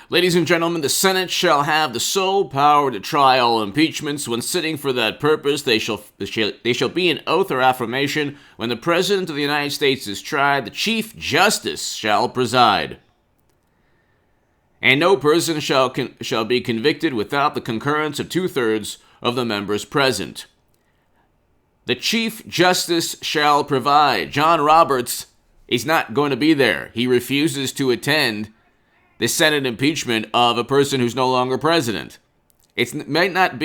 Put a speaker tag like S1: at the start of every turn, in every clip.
S1: Ladies and gentlemen, the Senate shall have the sole power to try all impeachments. When sitting for that purpose, they shall be an oath or affirmation. When the President of the United States is tried, the Chief Justice shall preside. And no person shall be convicted without the concurrence of 2/3 of the members present. The Chief Justice shall preside. John Roberts is not going to be there. He refuses to attend the Senate impeachment of a person who's no longer president. He's not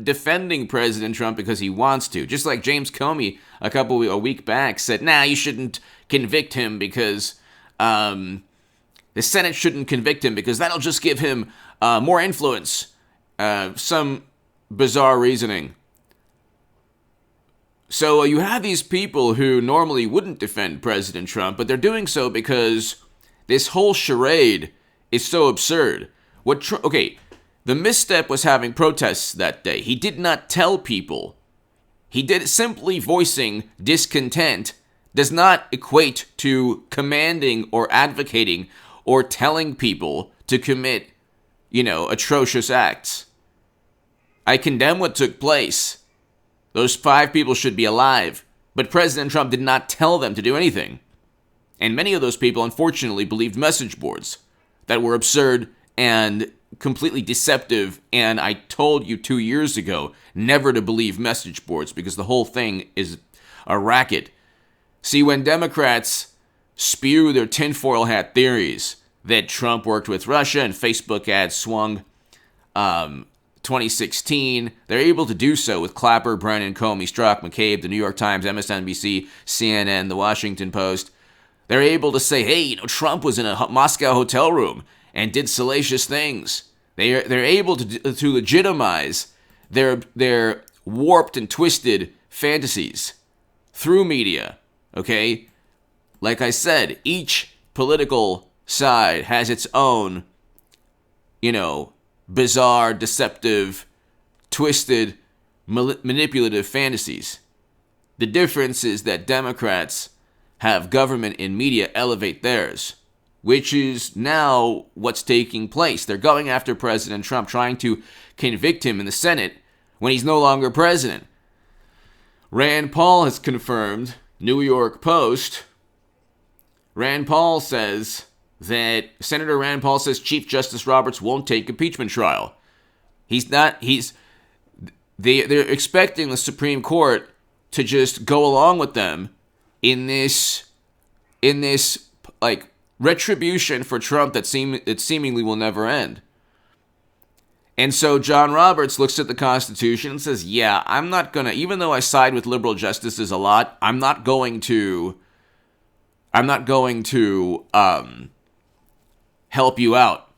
S1: defending President Trump because he wants to. Just like James Comey a week back said, you shouldn't convict him because the Senate shouldn't convict him because that'll just give him more influence. Some bizarre reasoning. So you have these people who normally wouldn't defend President Trump, but they're doing so because this whole charade is so absurd. The misstep was having protests that day. He did not tell people. Simply voicing discontent does not equate to commanding or advocating or telling people to commit, atrocious acts. I condemn what took place. Those 5 people should be alive, but President Trump did not tell them to do anything. And many of those people, unfortunately, believed message boards that were absurd and completely deceptive. And I told you 2 years ago never to believe message boards because the whole thing is a racket. See, when Democrats spew their tinfoil hat theories that Trump worked with Russia and Facebook ads swung 2016, they're able to do so with Clapper, Brennan, Comey, Strzok, McCabe, the New York Times, MSNBC, CNN, the Washington Post. They're able to say, hey, Trump was in a Moscow hotel room and did salacious things. They're able to legitimize their warped and twisted fantasies through media, okay? Like I said, each political side has its own, bizarre, deceptive, twisted, manipulative fantasies. The difference is that Democrats have government and media elevate theirs, which is now what's taking place. They're going after President Trump, trying to convict him in the Senate when he's no longer president. Rand Paul has confirmed, New York Post, Senator Rand Paul says Chief Justice Roberts won't take impeachment trial. They're expecting the Supreme Court to just go along with them in this retribution for Trump that seemingly will never end. And so John Roberts looks at the Constitution and says, I'm not going to, even though I side with liberal justices a lot, I'm not going to help you out.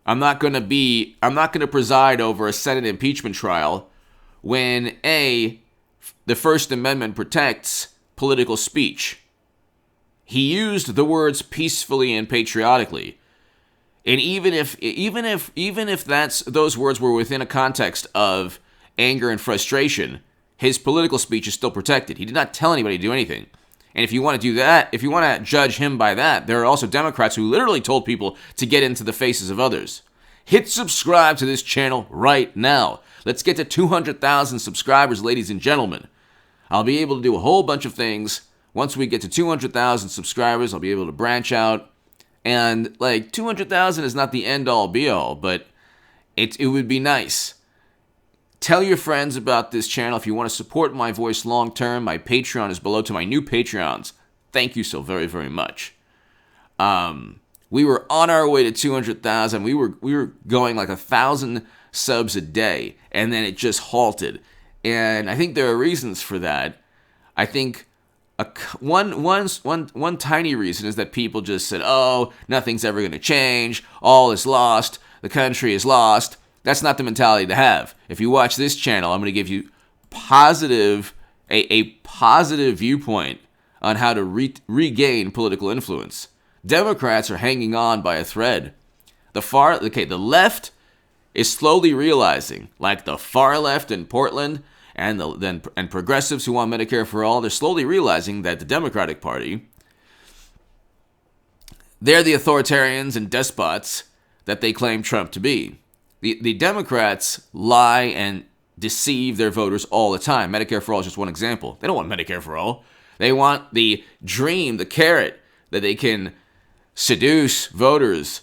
S1: I'm not going to preside over a Senate impeachment trial when the First Amendment protects political speech. He used the words peacefully and patriotically. And even if those words were within a context of anger and frustration, his political speech is still protected. He did not tell anybody to do anything. And if you want to do that, if you want to judge him by that, there are also Democrats who literally told people to get into the faces of others. Hit subscribe to this channel right now. Let's get to 200,000 subscribers, ladies and gentlemen. I'll be able to do a whole bunch of things. Once we get to 200,000 subscribers, I'll be able to branch out. And 200,000 is not the end-all be-all, but it would be nice. Tell your friends about this channel. If you want to support my voice long-term, my Patreon is below to my new Patreons. Thank you so very, very much. We were on our way to 200,000. We were going 1,000 subs a day, and then it just halted. And I think there are reasons for that. I think one tiny reason is that people just said, nothing's ever going to change. All is lost. The country is lost. That's not the mentality to have. If you watch this channel, I'm going to give you a positive viewpoint on how to regain political influence. Democrats are hanging on by a thread. The left is slowly realizing, like the far left in Portland and progressives who want Medicare for all, they're slowly realizing that the Democratic Party, they're the authoritarians and despots that they claim Trump to be. The Democrats lie and deceive their voters all the time. Medicare for all is just one example. They don't want Medicare for all. They want the dream, the carrot, that they can seduce voters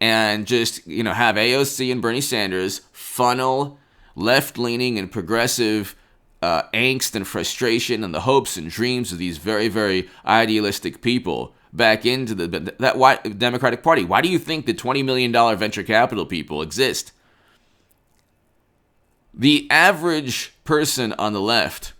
S1: and just, have AOC and Bernie Sanders funnel left-leaning and progressive angst and frustration and the hopes and dreams of these very, very idealistic people back into that Democratic Party. Why do you think the $20 million venture capital people exist? The average person on the left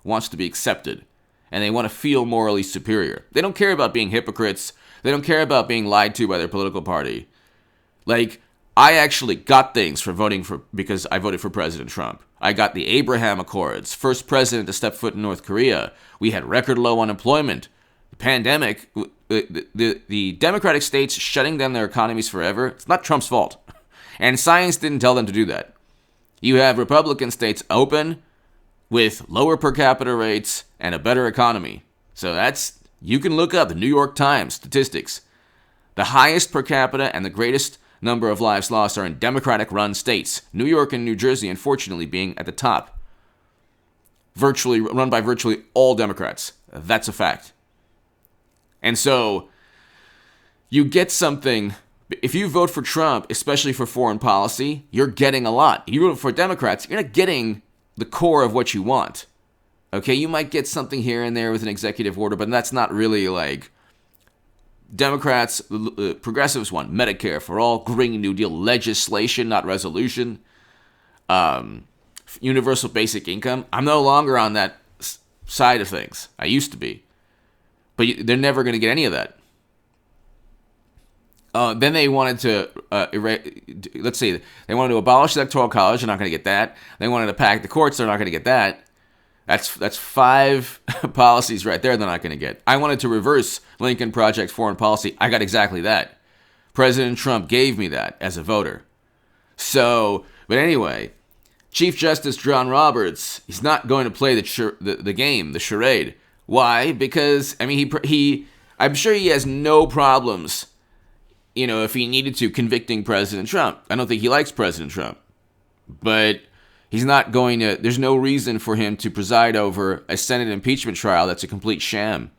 S1: wants to be accepted, and they want to feel morally superior. They don't care about being hypocrites. They don't care about being lied to by their political party. Like, I actually got things because I voted for President Trump. I got the Abraham Accords, first president to step foot in North Korea. We had record low unemployment. The pandemic, the Democratic states shutting down their economies forever, it's not Trump's fault. And science didn't tell them to do that. You have Republican states open with lower per capita rates and a better economy. So you can look up the New York Times statistics. The highest per capita and the greatest number of lives lost are in Democratic-run states. New York and New Jersey, unfortunately, being at the top. Run by virtually all Democrats. That's a fact. And so, you get something. If you vote for Trump, especially for foreign policy, you're getting a lot. If you vote for Democrats, you're not getting the core of what you want. Okay, you might get something here and there with an executive order, but that's not really like Democrats, progressives want Medicare for all, Green New Deal legislation, not resolution, universal basic income. I'm no longer on that side of things. I used to be. But they're never going to get any of that. Then they wanted to, let's see, they wanted to abolish the Electoral College. They're not going to get that. They wanted to pack the courts. They're not going to get that. That's 5 policies right there they're not going to get. I wanted to reverse Lincoln Project foreign policy. I got exactly that. President Trump gave me that as a voter. So, but anyway, Chief Justice John Roberts, he's not going to play the game, the charade. Why? Because, I mean, I'm sure he has no problems, if he needed to, convicting President Trump. I don't think he likes President Trump. But he's not going to, there's no reason for him to preside over a Senate impeachment trial that's a complete sham.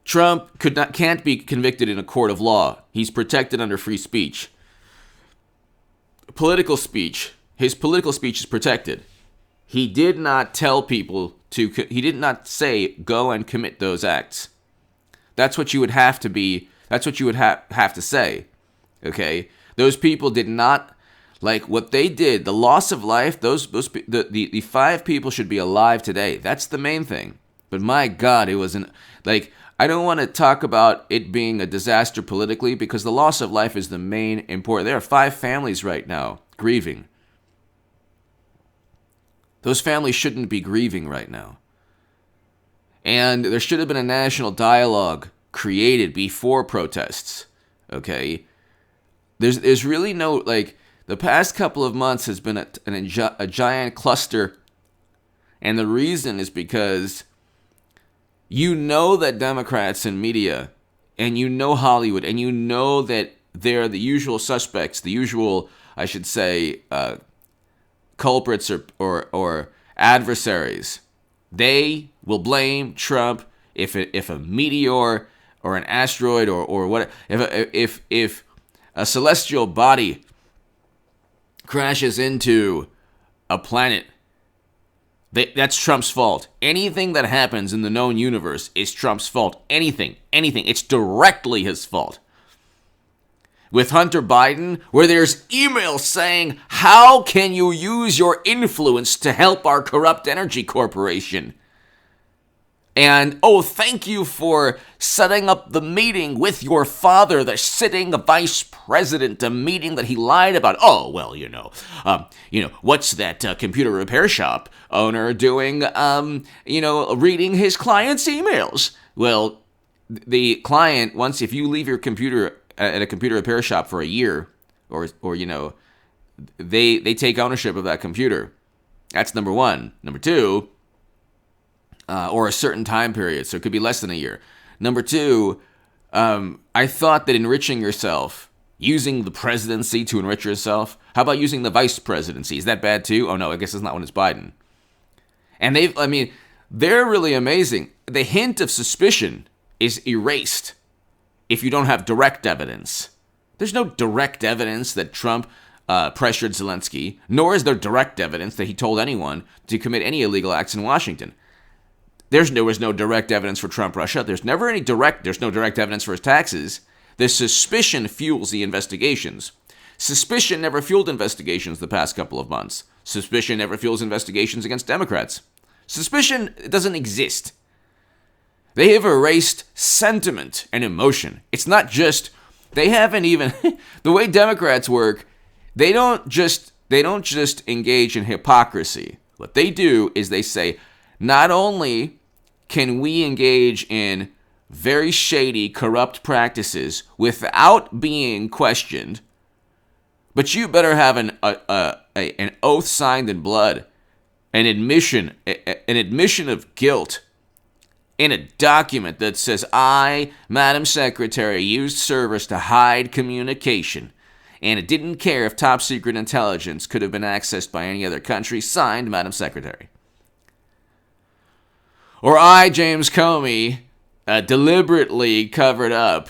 S1: Trump can't be convicted in a court of law. He's protected under free speech. Political speech, his political speech is protected. He did not tell people he did not say, go and commit those acts. That's what you would have to say. Okay? Those people did not, like what they did, the loss of life, the 5 people should be alive today. That's the main thing. But my God, it wasn't, I don't want to talk about it being a disaster politically because the loss of life is the main important. There are 5 families right now grieving. Those families shouldn't be grieving right now. And there should have been a national dialogue created before protests. Okay? There's really no, the past couple of months has been a giant cluster. And the reason is because that Democrats and media, and Hollywood, and that they're the usual suspects, the usual, I should say, culprits or adversaries. They will blame Trump if a meteor or an asteroid or what if a celestial body crashes into a planet. That's Trump's fault. Anything that happens in the known universe is Trump's fault. Anything. It's directly his fault. With Hunter Biden, where there's emails saying, how can you use your influence to help our corrupt energy corporation? And, thank you for setting up the meeting with your father, the sitting vice president, a meeting that he lied about. What's that computer repair shop owner doing, reading his client's emails? Well, the client, if you leave your computer at a computer repair shop for a year, or they take ownership of that computer. That's number one. Number two, or a certain time period, so it could be less than a year. Number two, I thought that enriching yourself, using the presidency to enrich yourself, how about using the vice presidency? Is that bad too? Oh no, I guess it's not when it's Biden. And they're really amazing. The hint of suspicion is erased if you don't have direct evidence. There's no direct evidence that Trump pressured Zelensky, nor is there direct evidence that he told anyone to commit any illegal acts in Washington. There was no direct evidence for Trump-Russia. There's no direct evidence for his taxes. The suspicion fuels the investigations. Suspicion never fueled investigations the past couple of months. Suspicion never fuels investigations against Democrats. Suspicion doesn't exist. They have erased sentiment and emotion. It's not just, they haven't even, the way Democrats work, they don't just engage in hypocrisy. What they do is they say, not only can we engage in very shady, corrupt practices without being questioned, but you better have an oath signed in blood, an admission of guilt in a document that says, I, Madam Secretary, used servers to hide communication, and it didn't care if top secret intelligence could have been accessed by any other country, signed Madam Secretary. Or I, James Comey, deliberately covered up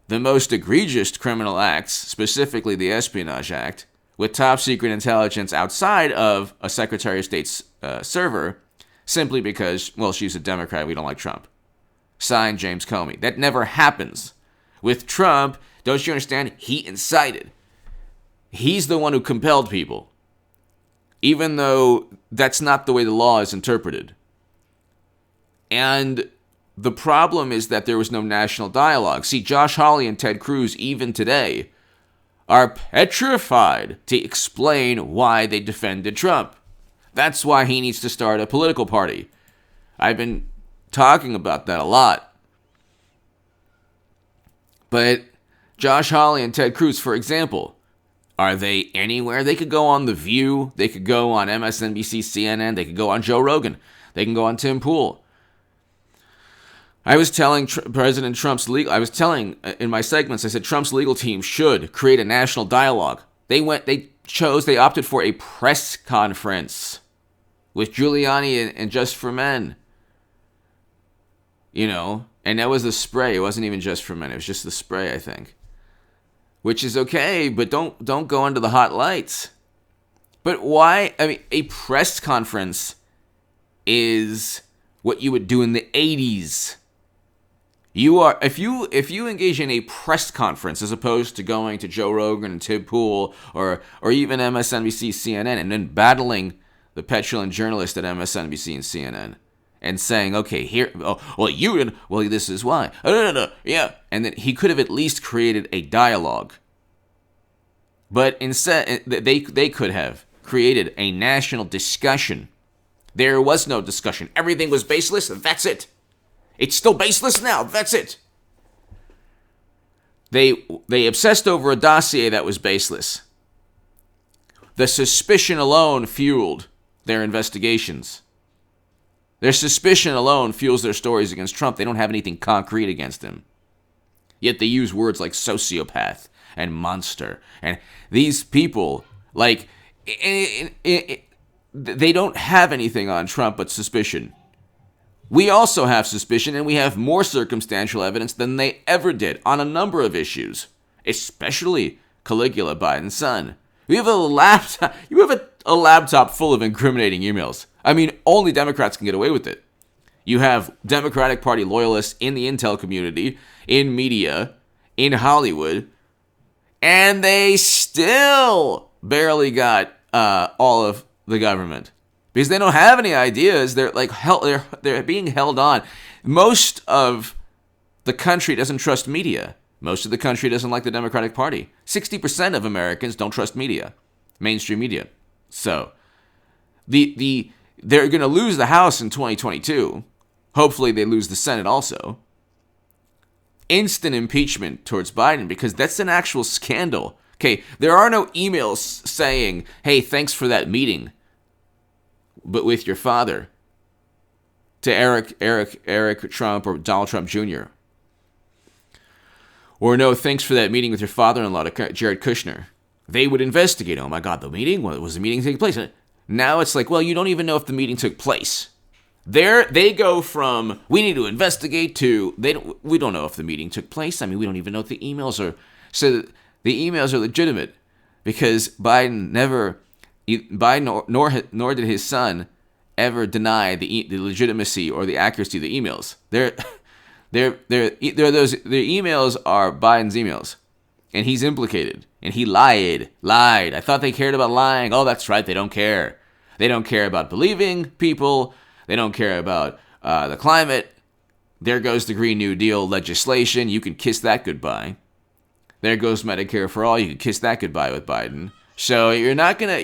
S1: the most egregious criminal acts, specifically the Espionage Act, with top secret intelligence outside of a Secretary of State's server, simply because, well, she's a Democrat, we don't like Trump. Signed, James Comey. That never happens. With Trump, don't you understand? He incited. He's the one who compelled people, even though that's not the way the law is interpreted. And the problem is that there was no national dialogue. See, Josh Hawley and Ted Cruz, even today, are petrified to explain why they defended Trump. That's why he needs to start a political party. I've been talking about that a lot. But Josh Hawley and Ted Cruz, for example, are they anywhere? They could go on The View. They could go on MSNBC, CNN. They could go on Joe Rogan. They can go on Tim Pool. I was telling President Trump's I was telling in my segments, I said Trump's legal team should create a national dialogue. They opted for a press conference with Giuliani and Just for Men. And that was the spray. It wasn't even Just for Men. It was just the spray, I think. Which is okay, but don't go under the hot lights. But why? A press conference is what you would do in the 80s. If you engage in a press conference as opposed to going to Joe Rogan and Tim Pool or even MSNBC, CNN, and then battling the petulant journalist at MSNBC and CNN and saying, okay, this is why. Yeah. And then he could have at least created a dialogue. But instead, they could have created a national discussion. There was no discussion. Everything was baseless. That's it. It's still baseless now. That's it. They obsessed over a dossier that was baseless. The suspicion alone fueled their investigations. Their suspicion alone fuels their stories against Trump. They don't have anything concrete against him. Yet they use words like sociopath and monster. And these people, they don't have anything on Trump but suspicion. We also have suspicion, and we have more circumstantial evidence than they ever did on a number of issues, especially Caligula, Biden's son. You have a laptop full of incriminating emails. Only Democrats can get away with it. You have Democratic Party loyalists in the intel community, in media, in Hollywood, and they still barely got all of the government. Because they don't have any ideas. They're they're being held on. Most of the country doesn't trust media. Most of the country doesn't like the Democratic Party. 60% of Americans don't trust media, mainstream media. So they're going to lose the House in 2022. Hopefully they lose the Senate also. Instant impeachment towards Biden because that's an actual scandal. Okay, there are no emails saying, hey, thanks for that meeting, but with your father, to Eric Trump or Donald Trump Jr. Or no, thanks for that meeting with your father-in-law, Jared Kushner. They would investigate. Oh my God, the meeting? What was the meeting taking place? Now it's like, well, you don't even know if the meeting took place. They go from we need to investigate to we don't know if the meeting took place. I mean, we don't even know if the emails are so the emails are legitimate because Biden nor did his son ever deny the legitimacy or the accuracy of the emails. Their emails are Biden's emails, and he's implicated, and he lied. I thought they cared about lying. Oh, that's right, they don't care. They don't care about believing people. They don't care about the climate. There goes the Green New Deal legislation. You can kiss that goodbye. There goes Medicare for all. You can kiss that goodbye with Biden. So you're not going to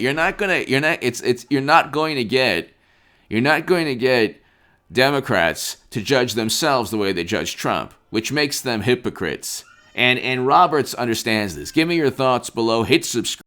S1: get Democrats to judge themselves the way they judge Trump, which makes them hypocrites. And Roberts understands this. Give me your thoughts below. Hit subscribe.